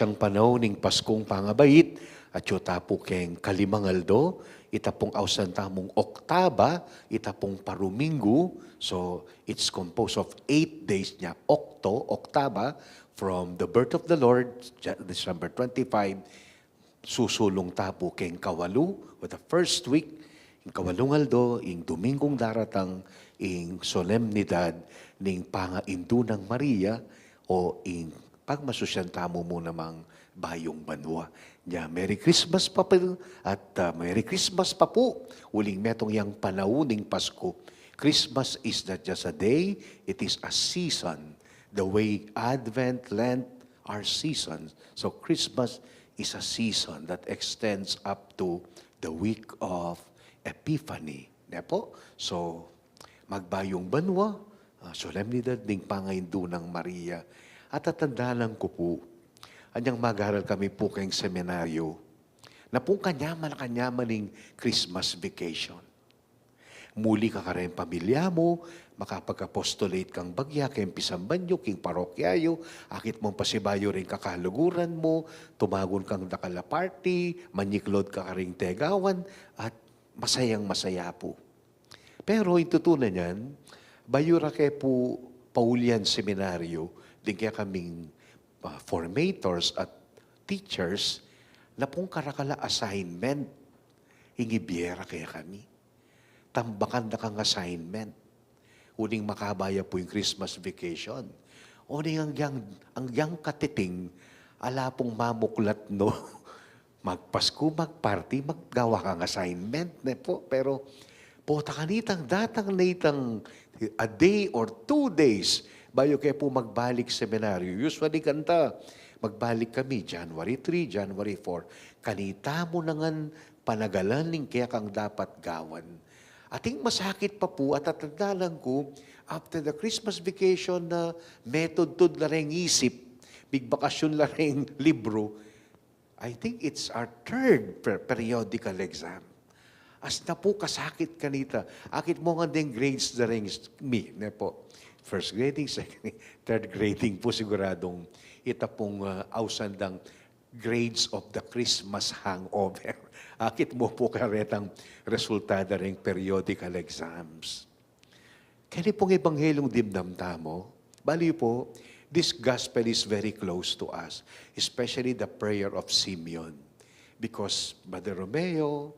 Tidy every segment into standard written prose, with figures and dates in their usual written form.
siyang panahon ning Paskong pangabait at yuta po keng kalimangaldo, ita pong awsan tamong oktaba, ita pong paruminggo. So, it's composed of 8 days niya. Oktaba, from the birth of the Lord, December 25, susulong tapo keng kawalu, with the first week, ing kawalungaldo, ing Domingong daratang, ing solemnidad, ning pangaindu ng Maria, o ing pagmasusyantamo mo namang bayong banwa. Ya, Merry Christmas pa po, at Merry Christmas pa po. Uling metong yang panauning Pasko. Christmas is not just a day, it is a season. The way Advent, Lent are seasons. So Christmas is a season that extends up to the week of Epiphany. Nepo? So, magbayong banwa, solemnidad ding pangaindu ng Maria. At tatandaan ko po, anyang mag-aral kami po kayong seminaryo, na pong kanyaman ning Christmas vacation. Muli ka rin pamilya mo, makapag-apostolate kang bagya, kayong pisambanyo, king parokyayo, akit mong pasibayo rin kakaluguran mo, tumagon kang dakala party, manyiklod ka ring tegawan, at masayang masaya po. Pero itutunan yan, bayura kay po Paulian Seminaryo, din kaya kaming formators at teachers, na pong karakala assignment, hingibyera kaya kami. Tambakan na kang assignment. Uling makabaya po yung Christmas vacation. Uling ang katiting, ala pong mamuklat no, magpasko, magparty, maggawa kang assignment. Ne po. Pero, po takanitang datang na itang a day or 2 days, bayo kayo po magbalik seminaryo. Usually kanta, magbalik kami January 3, January 4. Kanita mo nangan panagalaning kaya kang dapat gawan. Ating masakit pa po at tatandaan ko, after the Christmas vacation na method na rin isip, big bakasyon na rin libro, I think it's our third periodical exam. As na po kasakit kanita, akit mo nga din grades na rin me, ne po. First grading, second, third grading po siguradong ita pong ausandang grades of the Christmas hangover. Akit mo po karetang resultada rin periodical exams. Kaya pong ebanghelyong dimdamtamo, bali po, this gospel is very close to us, especially the prayer of Simeon. Because Brother Romeo,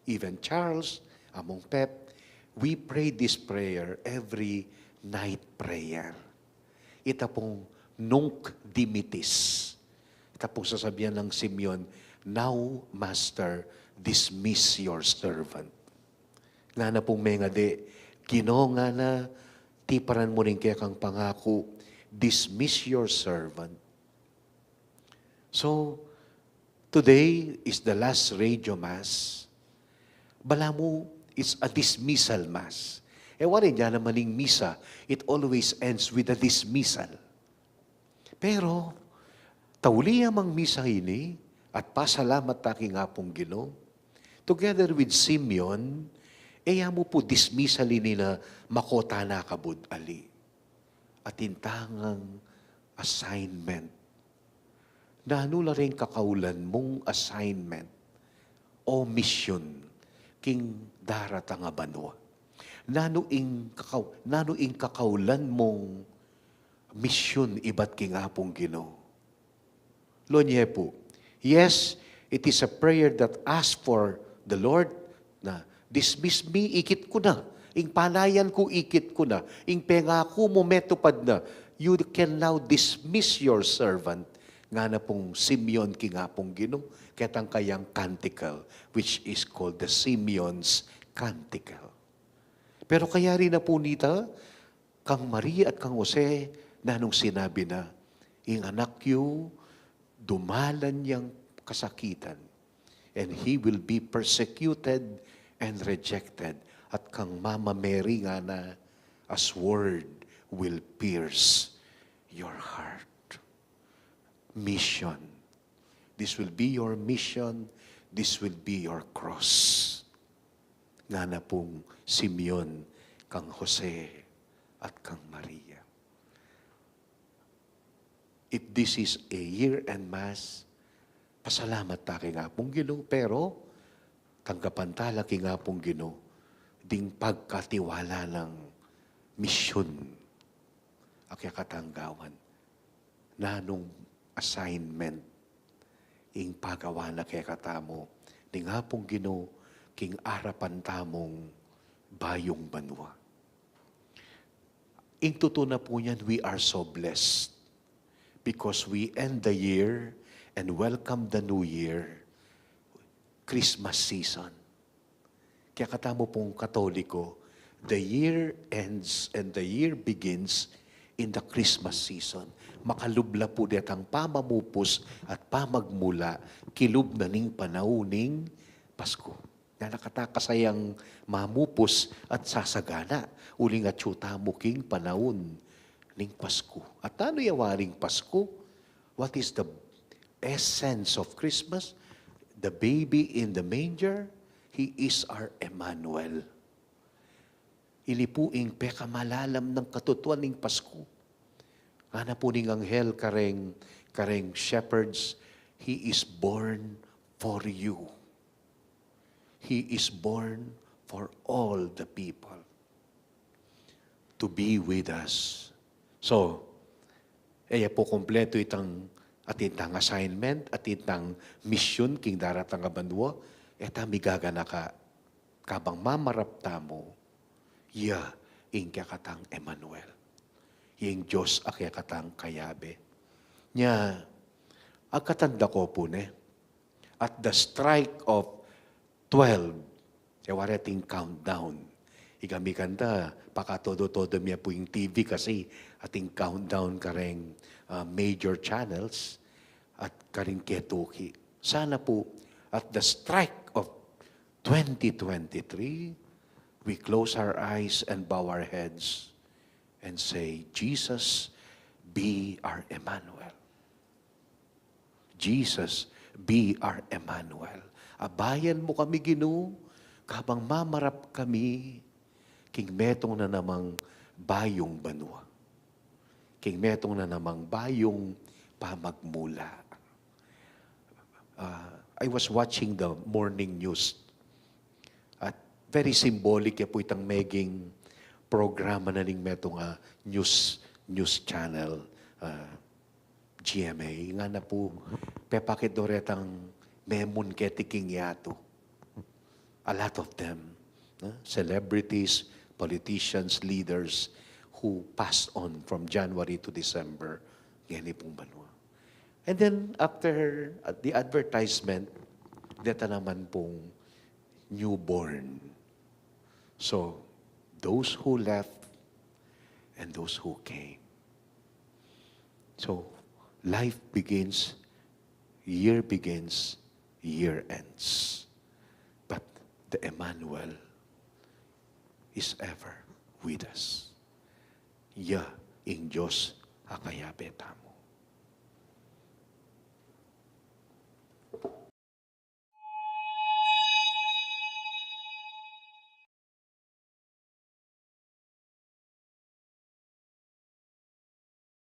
even Charles, among Pep, we pray this prayer every night prayer. Ita pong nunc dimittis. Ita pong sasabihan ng Simeon, now, Master, dismiss your servant. Nga na pong may nga di, Ginoo nga na, tiparan mo rin kaya kang pangako, dismiss your servant. So, today is the last radio mass. Bala mo, it's a dismissal mass. Warin dyan naman yung misa, it always ends with a dismissal. Pero, tauli amang misa ini, at pasalamat taking nga pong Ginoo, together with Simeon, mo po dismissal nila makota na kabud ali. At intangang assignment. Na nula rin kakaulan mong assignment o mission king daratang abanwa. Nanuing kakaulan mong mission iba't king apong Ginoo. Lonye po, yes, it is a prayer that asks for the Lord na dismiss me, ikit ko na. Ing palayan ko, ikit ko na. Ing pengako mo, metupad na. You can now dismiss your servant. Nga na pong Simeon king apong Ginoo, ketang kayang canticle, which is called the Simeon's Canticle. Pero kaya rin na po nita, kang Maria at kang Jose, na nung sinabi na, ing anak yu, dumalan niyang kasakitan, and he will be persecuted and rejected. At kang Mama Mary nga na, a sword will pierce your heart. Mission. This will be your mission. This will be your cross. Nga na pong Simeon, kang Jose, at kang Maria. if this is a year-end Mass, pasalamat ta kay nga pong Ginoo, pero tanggapan ta laki nga pong Ginoo, ding pagkatiwala ng misyon, akya katanggawan, nanong assignment, ing pagawa na kaya katamo, ding nga pong Ginoo, king arapan tamong bayong banwa. Ing tutuna po niyan, we are so blessed because we end the year and welcome the new year, Christmas season. Kaya katamo pong Katoliko, the year ends and the year begins in the Christmas season. Makalubla po detang pamamupos at pamagmula, kilub na ning panauning Pasko. Na nakatakasayang mamupos at sasagana, uling at syuta muking panahon ning Pasko. At ano yawaring Pasko? What is the essence of Christmas? The baby in the manger, He is our Emmanuel. Ilipuing pekamalalam ng katutuan ning Pasko. Ana po ning anghel kareng shepherds, He is born for you. He is born for all the people to be with us. So, po kompleto itang atintang assignment, atintang mission king daratang abanduo, eta migagana ka kabang mamarap tamo, ing kakatang Emmanuel. Yung Diyos akyakatang kayabe. Nya, agkatanda ko po at the strike of 12, warating countdown. Igami kanta, pakatodo-todo miya po yung TV kasi ating countdown kareng major channels at karing ketuki. Sana po, at the strike of 2023, we close our eyes and bow our heads and say, Jesus, be our Emmanuel. Jesus, be our Emmanuel. Abayan mo kami, Ginoo, kabang mamarap kami, king metong na namang bayong banwa. King metong na namang bayong pamagmula. I was watching the morning news. At very symbolic po itang meging programa na ning metong news channel, GMA. Nga na po, pepakit doretang memon ketiking yato. A lot of them, celebrities, politicians, leaders who passed on from January to December, gani pong banwa. And then after the advertisement, deta naman pong newborn. So, those who left and those who came. So, life begins, year begins, year ends. But the Emmanuel is ever with us. Ing Diyos akayabe tamo.